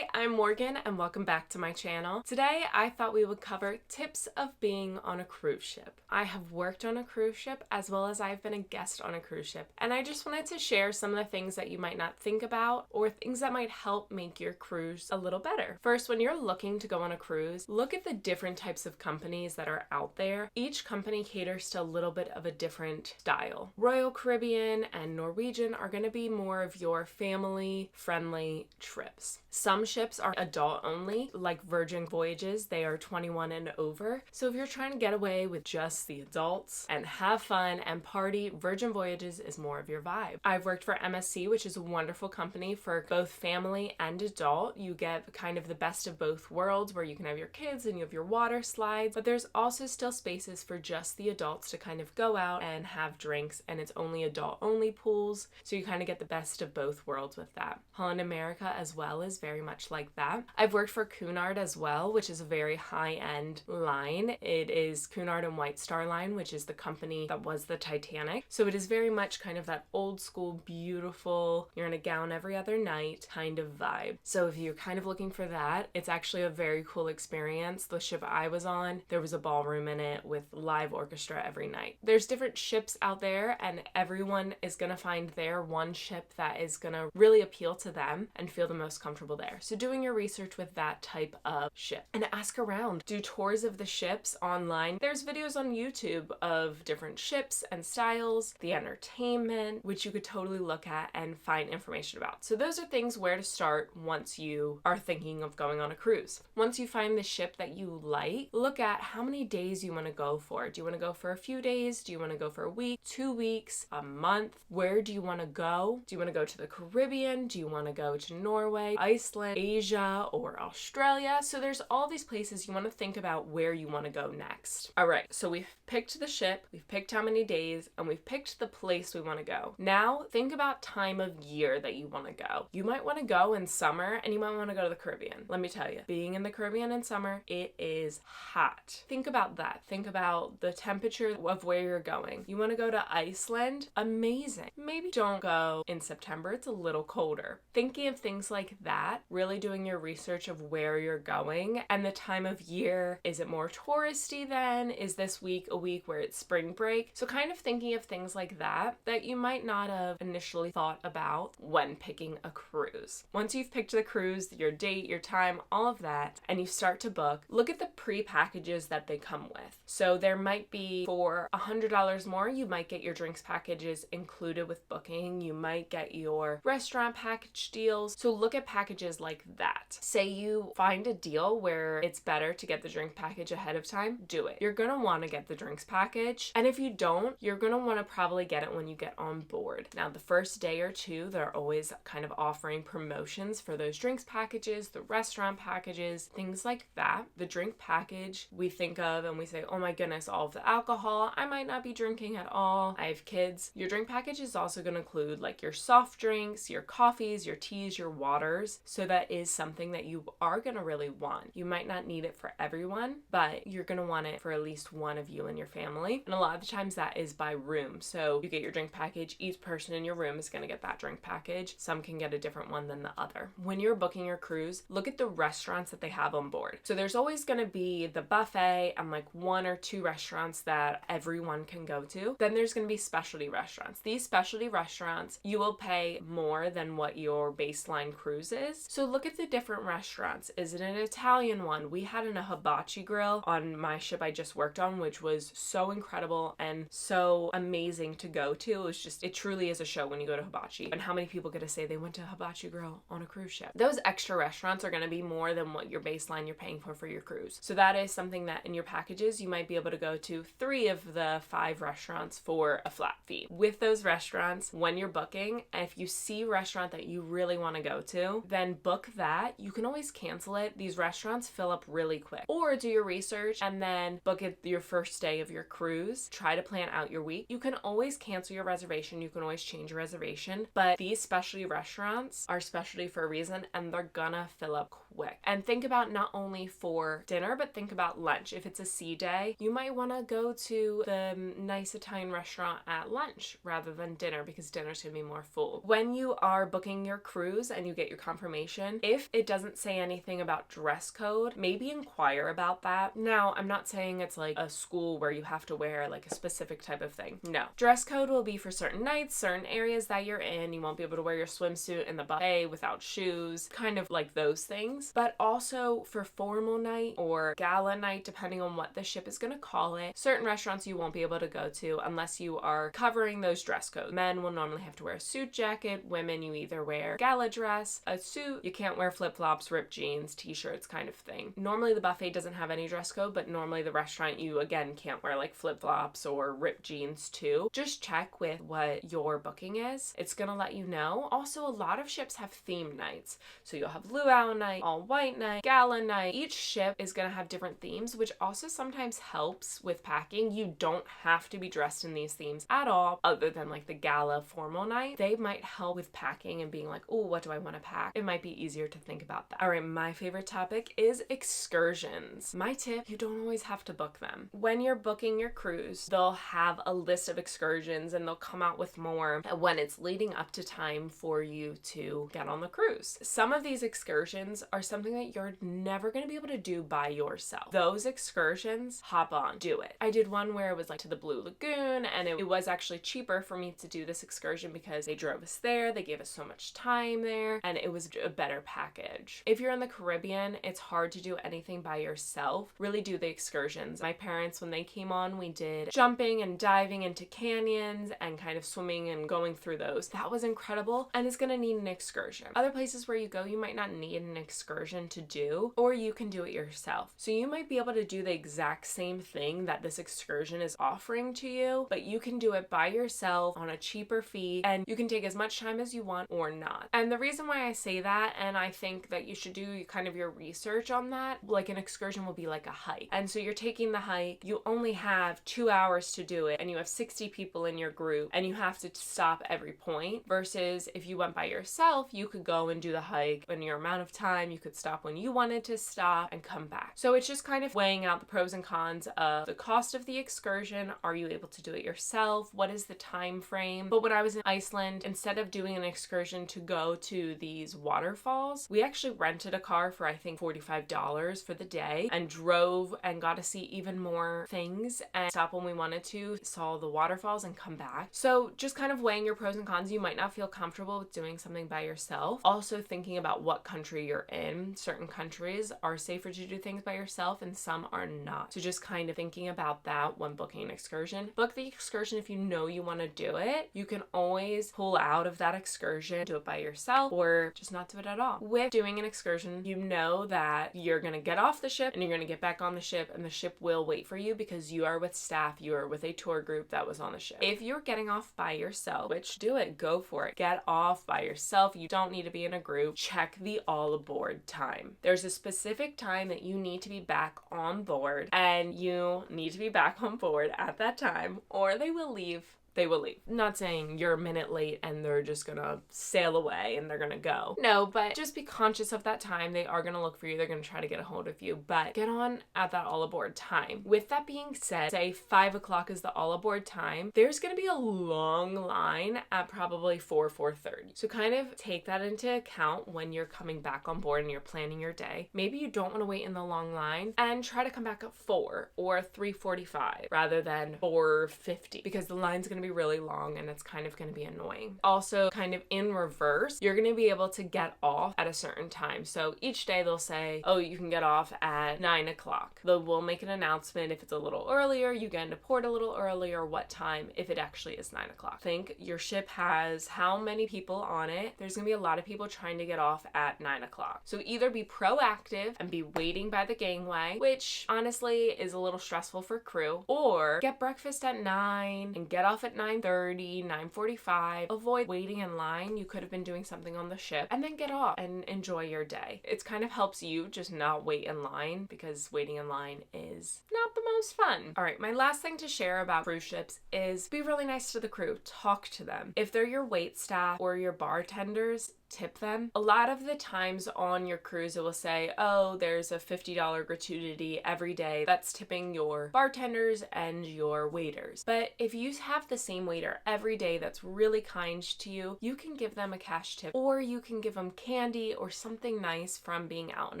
Hi, I'm Morgan and welcome back to my channel. Today I thought we would cover tips of being on a cruise ship. I have worked on a cruise ship as well as I've been a guest on a cruise ship, and I just wanted to share some of the things that you might not think about or things that might help make your cruise a little better. First, when you're looking to go on a cruise, look at the different types of companies that are out there. Each company caters to a little bit of a different style. Royal Caribbean and Norwegian are going to be more of your family-friendly trips. Some ships are adult only, like Virgin Voyages. They are 21 and over. So if you're trying to get away with just the adults and have fun and party, Virgin Voyages is more of your vibe. I've worked for MSC, which is a wonderful company for both family and adult. You get kind of the best of both worlds where you can have your kids and you have your water slides, but there's also still spaces for just the adults to kind of go out and have drinks, and it's only adult only pools. So you kind of get the best of both worlds with that. Holland America as well is very much like that. I've worked for Cunard as well, which is a very high-end line. It is Cunard and White Star Line, which is the company that was the Titanic. So it is very much kind of that old school, beautiful, you're in a gown every other night kind of vibe. So if you're kind of looking for that, it's actually a very cool experience. The ship I was on, there was a ballroom in it with live orchestra every night. There's different ships out there, and everyone is going to find their one ship that is going to really appeal to them and feel the most comfortable there. So doing your research with that type of ship and ask around. Do tours of the ships online. There's videos on YouTube of different ships and styles, the entertainment, which you could totally look at and find information about. So those are things where to start once you are thinking of going on a cruise. Once you find the ship that you like, look at how many days you want to go for. Do you want to go for a few days? Do you want to go for a week, 2 weeks, a month? Where do you want to go? Do you want to go to the Caribbean? Do you want to go to Norway, Iceland, Asia, or Australia? So there's all these places you want to think about where you want to go next. All right, so we've picked the ship, we've picked how many days, and we've picked the place we want to go. Now think about time of year that you want to go. You might want to go in summer and you might want to go to the Caribbean. Let me tell you, being in the Caribbean in summer, it is hot. Think about that. Think about the temperature of where you're going. You want to go to Iceland? Amazing. Maybe don't go in September. It's a little colder. Thinking of things like that, really doing your research of where you're going and the time of year. Is it more touristy then? Is this week a week where it's spring break? So kind of thinking of things like that you might not have initially thought about when picking a cruise. Once you've picked the cruise, your date, your time, all of that, and you start to book, look at the pre-packages that they come with. So there might be for $100 more, you might get your drinks packages included with booking. You might get your restaurant package deals. So look at packages like that. Say you find a deal where it's better to get the drink package ahead of time, do it. You're gonna want to get the drinks package. And if you don't, you're gonna want to probably get it when you get on board. Now, the first day or two, they're always kind of offering promotions for those drinks packages, the restaurant packages, things like that. The drink package we think of and we say, oh my goodness, all of the alcohol, I might not be drinking at all. I have kids. Your drink package is also going to include like your soft drinks, your coffees, your teas, your waters. So that is something that you are going to really want. You might not need it for everyone, but you're going to want it for at least one of you and your family. And a lot of the times that is by room. So you get your drink package, each person in your room is going to get that drink package. Some can get a different one than the other. When you're booking your cruise, look at the restaurants that they have on board. So there's always going to be the buffet and like 1 or 2 restaurants that everyone can go to. Then there's going to be specialty restaurants. These specialty restaurants, you will pay more than what your baseline cruise is. So look at the different restaurants. Is it an Italian one? We had a hibachi grill on my ship I just worked on, which was so incredible and so amazing to go to. It truly is a show when you go to hibachi. And how many people get to say they went to hibachi grill on a cruise ship? Those extra restaurants are going to be more than what your baseline you're paying for your cruise. So that is something that in your packages, you might be able to go to 3 of the 5 restaurants for a flat fee. With those restaurants, when you're booking, if you see a restaurant that you really want to go to, then book that. You can always cancel it. These restaurants fill up really quick. Or do your research and then book it your first day of your cruise. Try to plan out your week. You can always cancel your reservation. You can always change your reservation. But these specialty restaurants are specialty for a reason, and they're gonna fill up quick. And think about not only for dinner, but think about lunch. If it's a sea day, you might want to go to the nice Italian restaurant at lunch rather than dinner, because dinner's gonna be more full. When you are booking your cruise and you get your confirmation, excursion. If it doesn't say anything about dress code, maybe inquire about that. Now, I'm not saying it's like a school where you have to wear like a specific type of thing. No. Dress code will be for certain nights, certain areas that you're in. You won't be able to wear your swimsuit in the buffet without shoes, kind of like those things. But also for formal night or gala night, depending on what the ship is going to call it, certain restaurants you won't be able to go to unless you are covering those dress codes. Men will normally have to wear a suit jacket. Women, you either wear gala dress, a suit. You can't wear flip-flops, ripped jeans, t-shirts, kind of thing. Normally the buffet doesn't have any dress code, but normally the restaurant, you again can't wear like flip-flops or ripped jeans too. Just check with what your booking is. It's gonna let you know. Also, a lot of ships have theme nights. So you'll have luau night, all white night, gala night. Each ship is gonna have different themes, which also sometimes helps with packing. You don't have to be dressed in these themes at all, other than like the gala formal night. They might help with packing and being like, oh, what do I want to pack? It might be easier to think about that. All right, my favorite topic is excursions. My tip, you don't always have to book them. When you're booking your cruise, they'll have a list of excursions and they'll come out with more when it's leading up to time for you to get on the cruise. Some of these excursions are something that you're never going to be able to do by yourself. Those excursions, hop on, do it. I did one where it was like to the Blue Lagoon, and it was actually cheaper for me to do this excursion because they drove us there, they gave us so much time there, and it was a better package. If you're in the Caribbean, it's hard to do anything by yourself. Really do the excursions. My parents, when they came on, we did jumping and diving into canyons and kind of swimming and going through those. That was incredible, and it's gonna need an excursion. Other places where you go, you might not need an excursion to do, or you can do it yourself. So you might be able to do the exact same thing that this excursion is offering to you, but you can do it by yourself on a cheaper fee, and you can take as much time as you want or not. And the reason why I say that, and I think that you should do kind of your research on that, like an excursion will be like a hike. And so you're taking the hike, you only have 2 hours to do it, and you have 60 people in your group, and you have to stop every point, versus if you went by yourself, you could go and do the hike in your amount of time, you could stop when you wanted to stop and come back. So it's just kind of weighing out the pros and cons of the cost of the excursion. Are you able to do it yourself? What is the time frame? But when I was in Iceland, instead of doing an excursion to go to these waterfalls, we actually rented a car for I think $45 for the day and drove and got to see even more things and stop when we wanted to, saw the waterfalls and come back. So just kind of weighing your pros and cons. You might not feel comfortable with doing something by yourself. Also thinking about what country you're in. Certain countries are safer to do things by yourself and some are not. So just kind of thinking about that when booking an excursion. Book the excursion if you know you want to do it. You can always pull out of that excursion, do it by yourself, or just not do it at all. With doing an excursion, you know that you're going to get off the ship and you're going to get back on the ship, and the ship will wait for you because you are with staff, you are with a tour group that was on the ship. If you're getting off by yourself, which do it, go for it. Get off by yourself. You don't need to be in a group. Check the all aboard time. There's a specific time that you need to be back on board, and you need to be back on board at that time, or they will leave. They will leave. Not saying you're a minute late and they're just gonna sail away and they're gonna go. No, but just be conscious of that time. They are gonna look for you. They're gonna try to get a hold of you, but get on at that all aboard time. With that being said, say 5 o'clock is the all aboard time. There's gonna be a long line at probably 4:30. So kind of take that into account when you're coming back on board and you're planning your day. Maybe you don't want to wait in the long line and try to come back at 4 or 3:45 rather than 4:50, because the line's gonna be really long and it's kind of going to be annoying. Also, kind of in reverse, you're going to be able to get off at a certain time. So each day they'll say, oh, you can get off at 9 o'clock. They will make an announcement if it's a little earlier, you get into port a little earlier, what time, if it actually is 9 o'clock. Think your ship has how many people on it. There's going to be a lot of people trying to get off at 9 o'clock. So either be proactive and be waiting by the gangway, which honestly is a little stressful for crew, or get breakfast at 9 and get off at 9:30, 9:45. Avoid waiting in line. You could have been doing something on the ship, and then get off and enjoy your day. It kind of helps you just not wait in line, because waiting in line is not the most fun. All right, my last thing to share about cruise ships is be really nice to the crew. Talk to them. If they're your wait staff or your bartenders, tip them. A lot of the times on your cruise, it will say, oh, there's a $50 gratuity every day. That's tipping your bartenders and your waiters. But if you have the same waiter every day that's really kind to you, you can give them a cash tip, or you can give them candy or something nice from being out and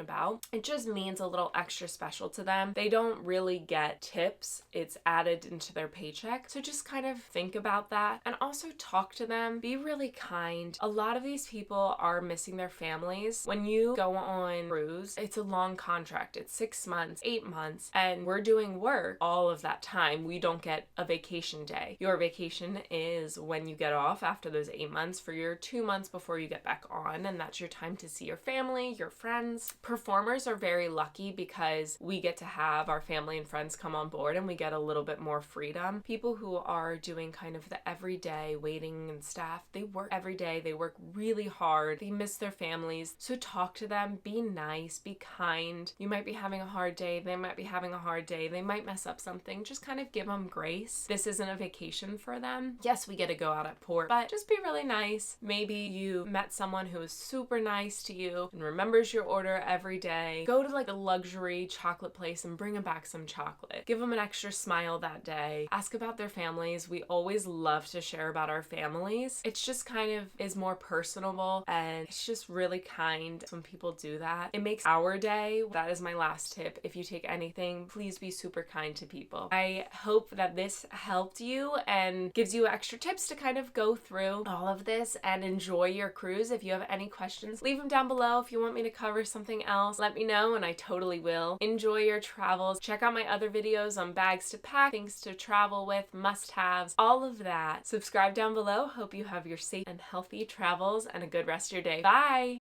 about. It just means a little extra special to them. They don't really get tips. It's added into their paycheck. So just kind of think about that and also talk to them. Be really kind. A lot of these people are missing their families. When you go on cruise, it's a long contract. It's 6 months, 8 months, and we're doing work all of that time. We don't get a vacation day. Your vacation is when you get off after those 8 months for your 2 months before you get back on, and that's your time to see your family, your friends. Performers are very lucky because we get to have our family and friends come on board and we get a little bit more freedom. People who are doing kind of the everyday waiting and staff, they work every day. They work really hard. They miss their families. So talk to them, be nice, be kind. You might be having a hard day. They might be having a hard day. They might mess up something. Just kind of give them grace. This isn't a vacation for them. Yes, we get to go out at port, but just be really nice. Maybe you met someone who is super nice to you and remembers your order every day. Go to like a luxury chocolate place and bring them back some chocolate. Give them an extra smile that day. Ask about their families. We always love to share about our families. It's just kind of is more personable, and it's just really kind when people do that. It makes our day. That is my last tip. If you take anything, please be super kind to people. I hope that this helped you and gives you extra tips to kind of go through all of this and enjoy your cruise. If you have any questions, leave them down below. If you want me to cover something else, let me know and I totally will. Enjoy your travels. Check out my other videos on bags to pack, things to travel with, must-haves, all of that. Subscribe down below. Hope you have your safe and healthy travels and a good rest of your day. Bye!